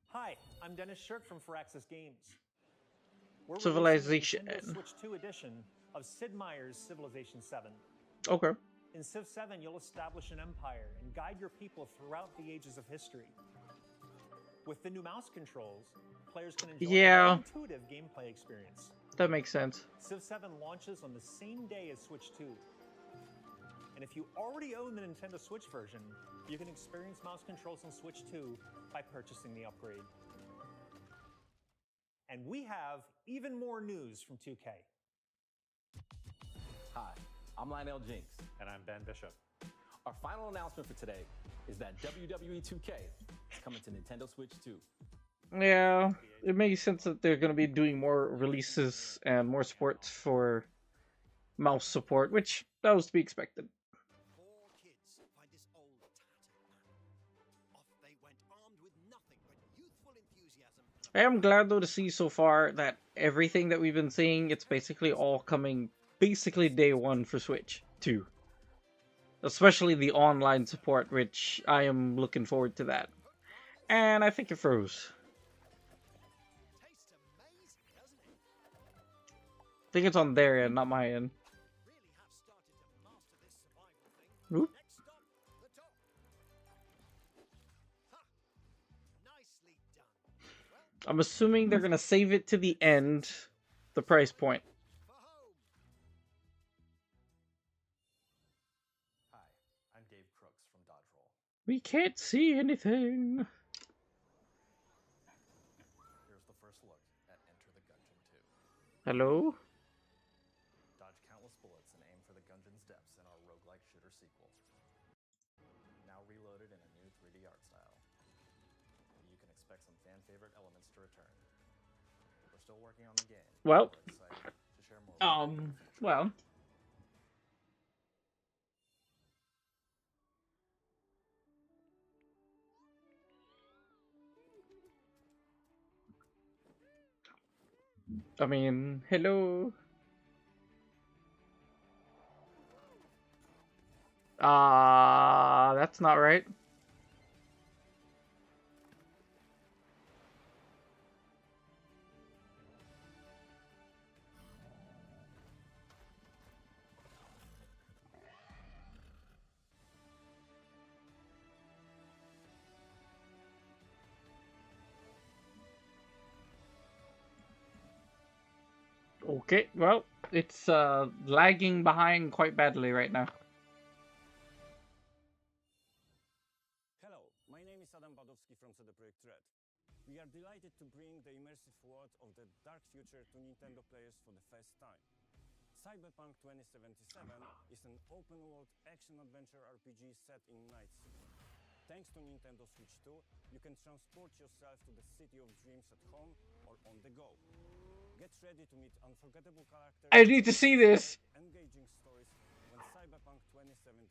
Hi, I'm Dennis Shirk from Firaxis Games. We're Civilization. releasing the Nintendo Switch 2 edition of Sid Meier's Civilization 7. Okay. In Civ 7, you'll establish an empire and guide your people throughout the ages of history. With the new mouse controls, players can enjoy an intuitive gameplay experience. That makes sense. Civ 7 launches on the same day as Switch 2. And if you already own the Nintendo Switch version, you can experience mouse controls on Switch 2 by purchasing the upgrade. And we have even more news from 2K. Hi, I'm Lionel Jinks. And I'm Ben Bishop. Our final announcement for today is that WWE 2K is coming to Nintendo Switch 2. Yeah, it makes sense that they're going to be doing more releases and more supports for mouse support, which that was to be expected. I am glad though to see so far that everything that we've been seeing, it's basically all coming basically day one for Switch 2. Especially the online support, which I am looking forward to that. And I think it froze. I think it's on their end, not my end. Oop. I'm assuming they're gonna save it to the end, the price point. Hi, I'm Dave Crooks from Dodge Roll. We can't see anything. Here's the first look at Enter the Gungeon 2. Hello? Dodge countless bullets and aim for the Gungeon's depths in our roguelike shooter sequel. Now reloaded in a new 3D art style. You can expect some fan-favorite elements to return. We're still working on the game. Well, We're excited to share more. Well. I mean, hello. That's not right. Okay, well, it's lagging behind quite badly right now. We are delighted to bring the immersive world of the dark future to Nintendo players for the first time. Cyberpunk 2077 is an open-world action-adventure RPG set in Night City. Thanks to Nintendo Switch 2, you can transport yourself to the city of dreams at home or on the go. Get ready to meet unforgettable characters. I need to see this. Engaging stories when Cyberpunk 2077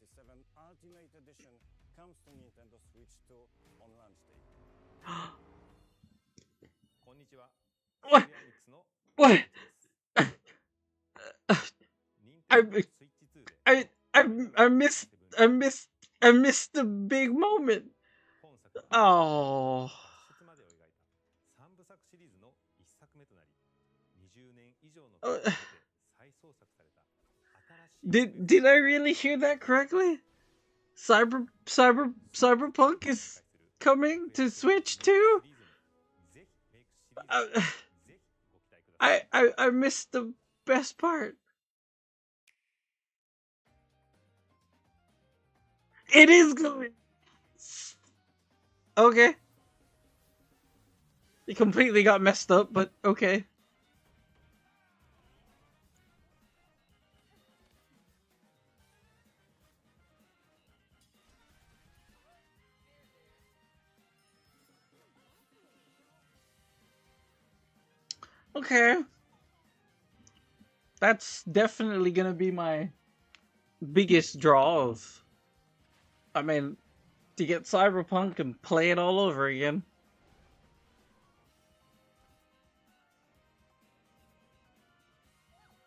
Ultimate Edition comes to Nintendo Switch 2 on launch day. What? What? I missed the big moment. Oh. Did I really hear that correctly? Cyberpunk is coming to Switch too? I missed the best part. It is going. Okay. It completely got messed up, but okay. Okay. That's definitely gonna be my biggest draw of, I mean, to get Cyberpunk and play it all over again.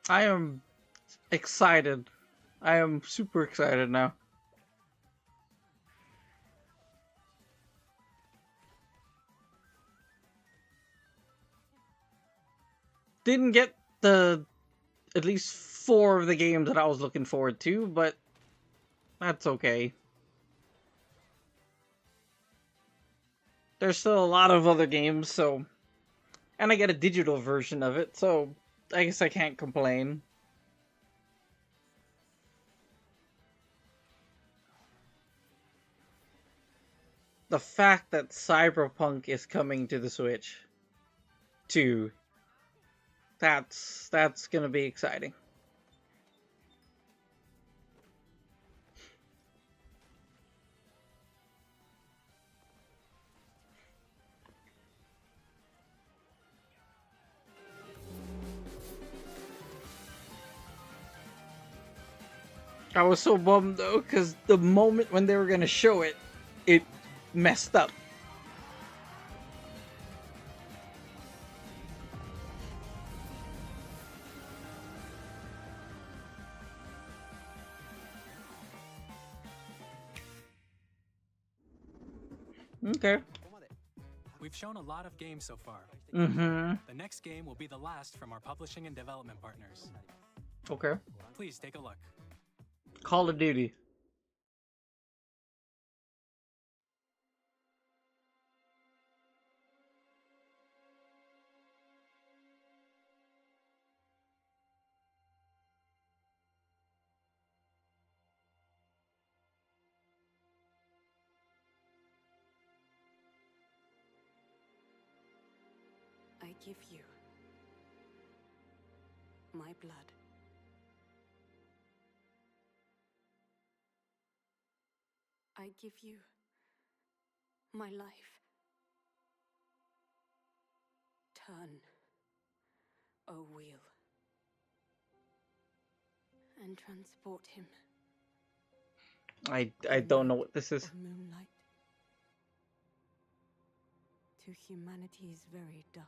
I am excited. I am super excited now. Didn't get the at least 4 of the games that I was looking forward to, but that's okay. There's still a lot of other games, so, and I get a digital version of it, so I guess I can't complain. The fact that Cyberpunk is coming to the Switch too, that's gonna be exciting. I was so bummed though, because the moment when they were gonna show it, it messed up. Okay. We've shown a lot of games so far. Mm-hmm. The next game will be the last from our publishing and development partners. Okay. Please take a look. Call of Duty. I give you my blood. I give you my life. Turn, O wheel, and transport him. I don't know what this is. Moonlight to humanity's very dusk.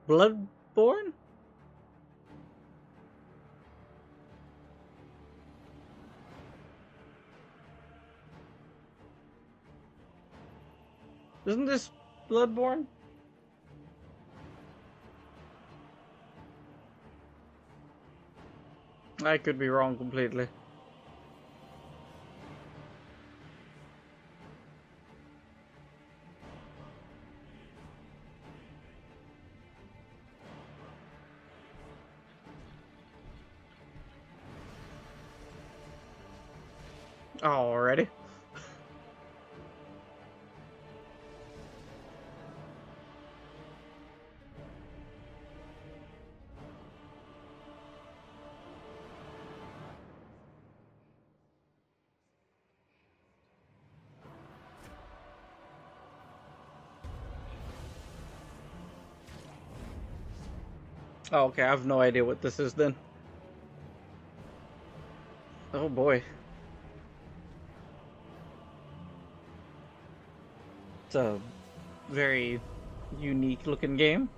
Bloodborne? Isn't this Bloodborne? I could be wrong completely. Already. Oh, okay, I have no idea what this is then. Oh boy. It's a very unique looking game.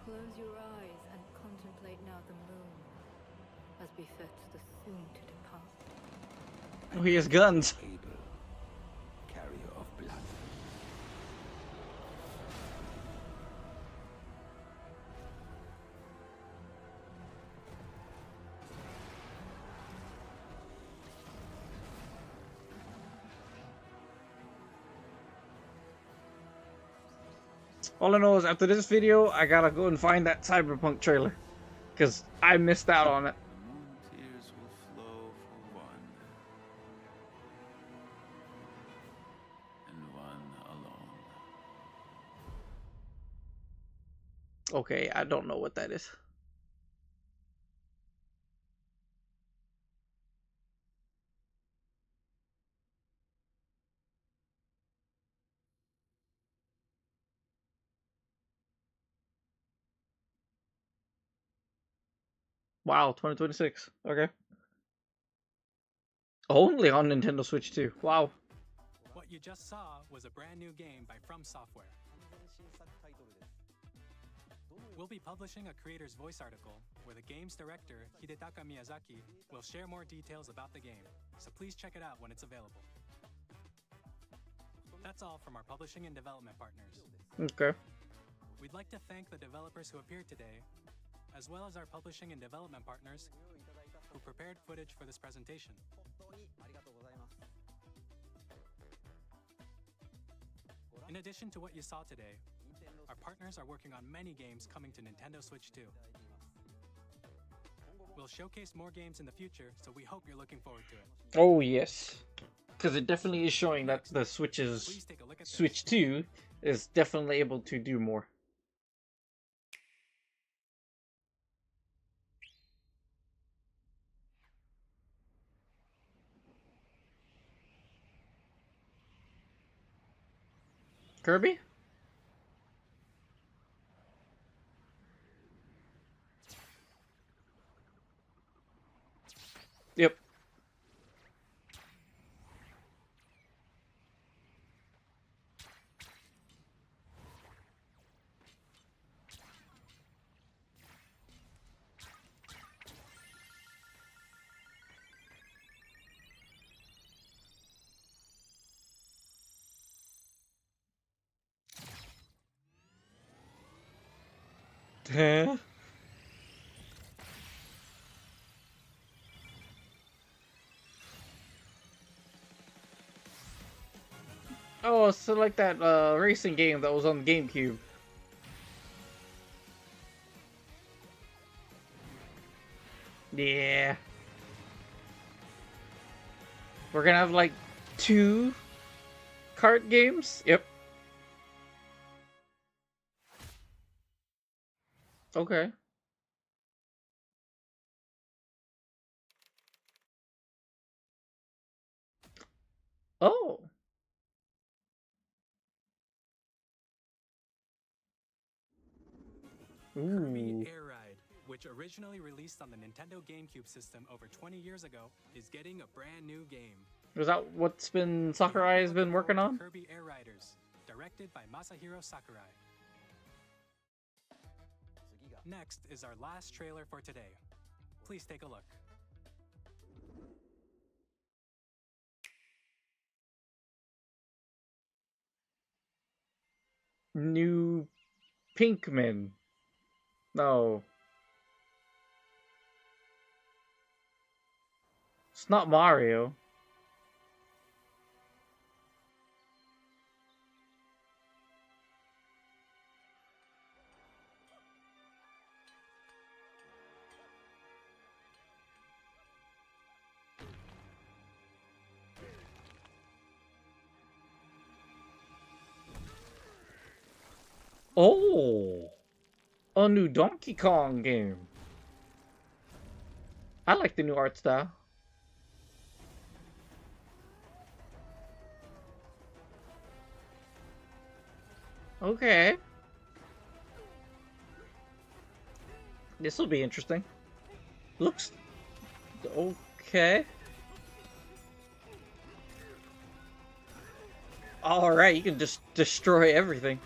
Close your eyes and contemplate now the moon, as befits the soon to depart. Oh, he has guns. Carrier of blood. All I know is after this video, I gotta go and find that Cyberpunk trailer. Because I missed out on it. Tears will flow for one, and one alone. Okay, I don't know what that is. Wow, 2026. Okay. Only on Nintendo Switch 2. Wow. What you just saw was a brand new game by From Software. We'll be publishing a creator's voice article where the game's director, Hidetaka Miyazaki, will share more details about the game, so please check it out when it's available. That's all from our publishing and development partners. Okay. We'd like to thank the developers who appeared today, as well as our publishing and development partners who prepared footage for this presentation. In addition to what you saw today, our partners are working on many games coming to Nintendo Switch 2. We'll showcase more games in the future, so we hope you're looking forward to it. Oh, yes. Because it definitely is showing that the Switch 2 is definitely able to do more. Kirby? Yep. Huh? Oh, so like that racing game that was on the GameCube. Yeah. We're gonna have like 2 kart games? Yep. Okay. Oh. Kirby Air Ride, which originally released on the Nintendo GameCube system over 20 years ago, is getting a brand new game. Is that what's been Sakurai has been working on? Kirby Air Riders, directed by Masahiro Sakurai. Next is our last trailer for today. Please take a look. New Pinkman. No. It's not Mario. Oh, a new Donkey Kong game. I like the new art style. Okay. This will be interesting. Looks okay. Alright, you can just destroy everything.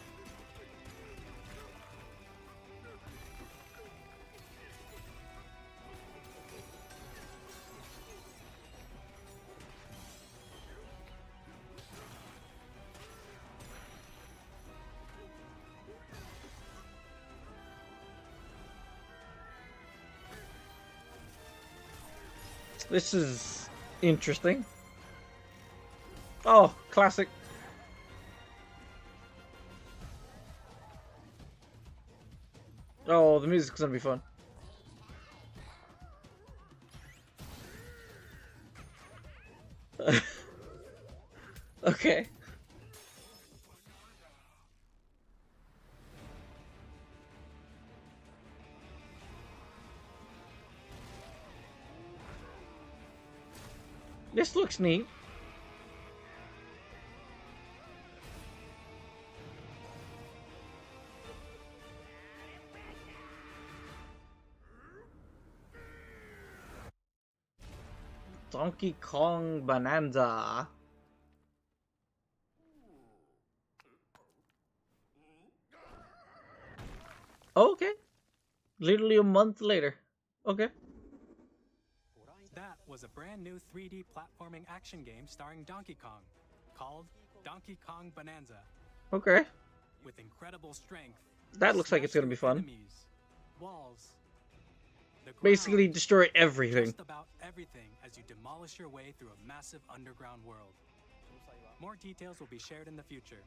This is interesting. Oh, classic. Oh, the music's gonna be fun. Okay. This looks neat. Donkey Kong Bonanza. Okay. Literally a month later. Okay. That was a brand new 3D platforming action game starring Donkey Kong, called Donkey Kong Bonanza. Okay. With incredible strength. That looks like it's gonna be fun. Enemies, walls, basically destroy everything. Just about everything as you demolish your way through a massive underground world. More details will be shared in the future.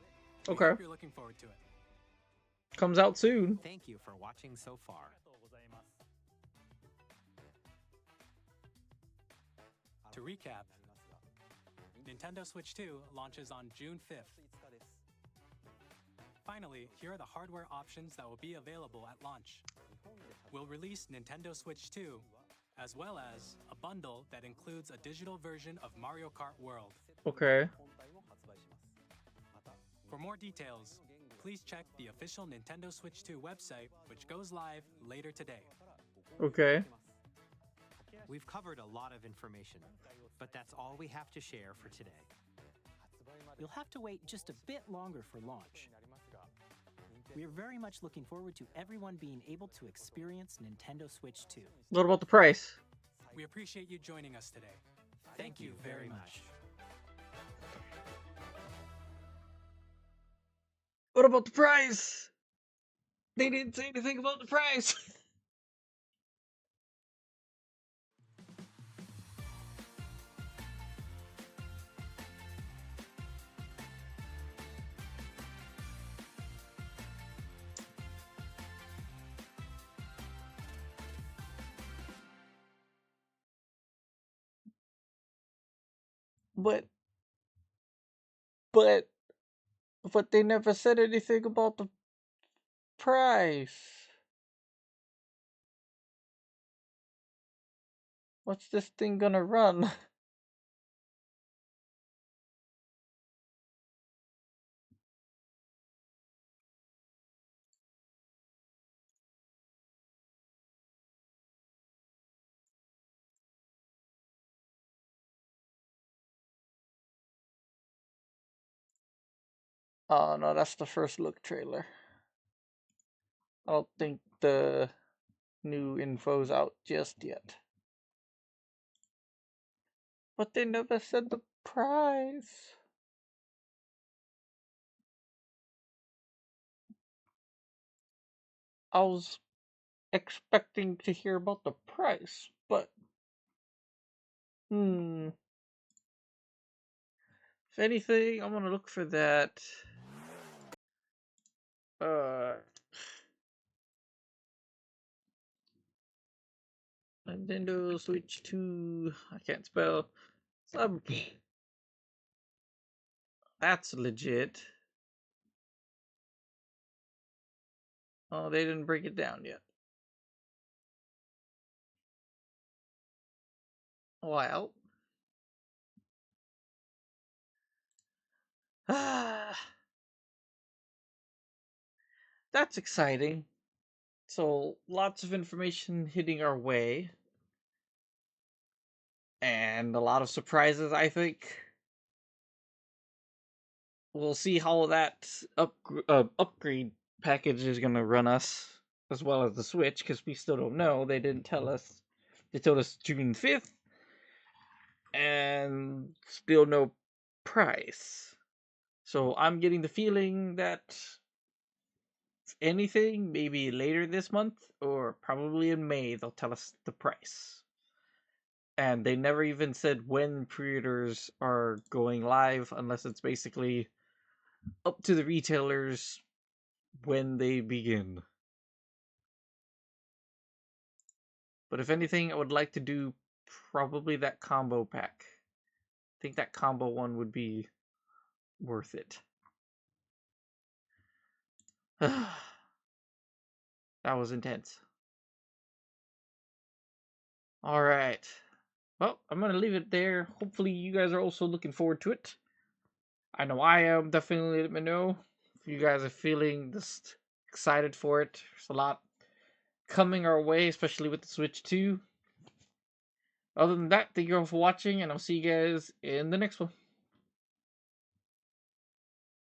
We Okay. hope you're looking forward to it. Comes out soon. Thank you for watching so far. To recap, Nintendo Switch 2 launches on June 5th. Finally, here are the hardware options that will be available at launch. We'll release Nintendo Switch 2, as well as a bundle that includes a digital version of Mario Kart World. Okay. For more details, please check the official Nintendo Switch 2 website, which goes live later today. Okay. We've covered a lot of information, but that's all we have to share for today. You'll have to wait just a bit longer for launch. We are very much looking forward to everyone being able to experience Nintendo Switch 2. What about the price? We appreciate you joining us today. Thank you very much. What about the price? They didn't say anything about the price. But they never said anything about the price. What's this thing gonna run? Oh no, that's the first look trailer. I don't think the new info's out just yet. But they never said the price. I was expecting to hear about the price, but if anything, I'm gonna look for that. Nintendo Switch 2. I can't spell. That's legit. Oh, they didn't break it down yet. Well. That's exciting. So, lots of information hitting our way. And a lot of surprises, I think. We'll see how that upgrade package is going to run us, as well as the Switch, because we still don't know. They didn't tell us. They told us June 5th, and still no price. So I'm getting the feeling that, if anything, maybe later this month, or probably in May, they'll tell us the price. And they never even said when pre-orders are going live, unless it's basically up to the retailers when they begin. But if anything, I would like to do probably that combo pack. I think that combo one would be worth it. That was intense. Alright. Well, I'm going to leave it there. Hopefully you guys are also looking forward to it. I know I am. Definitely let me know if you guys are feeling just excited for it. There's a lot coming our way, especially with the Switch 2. Other than that, thank you all for watching, and I'll see you guys in the next one.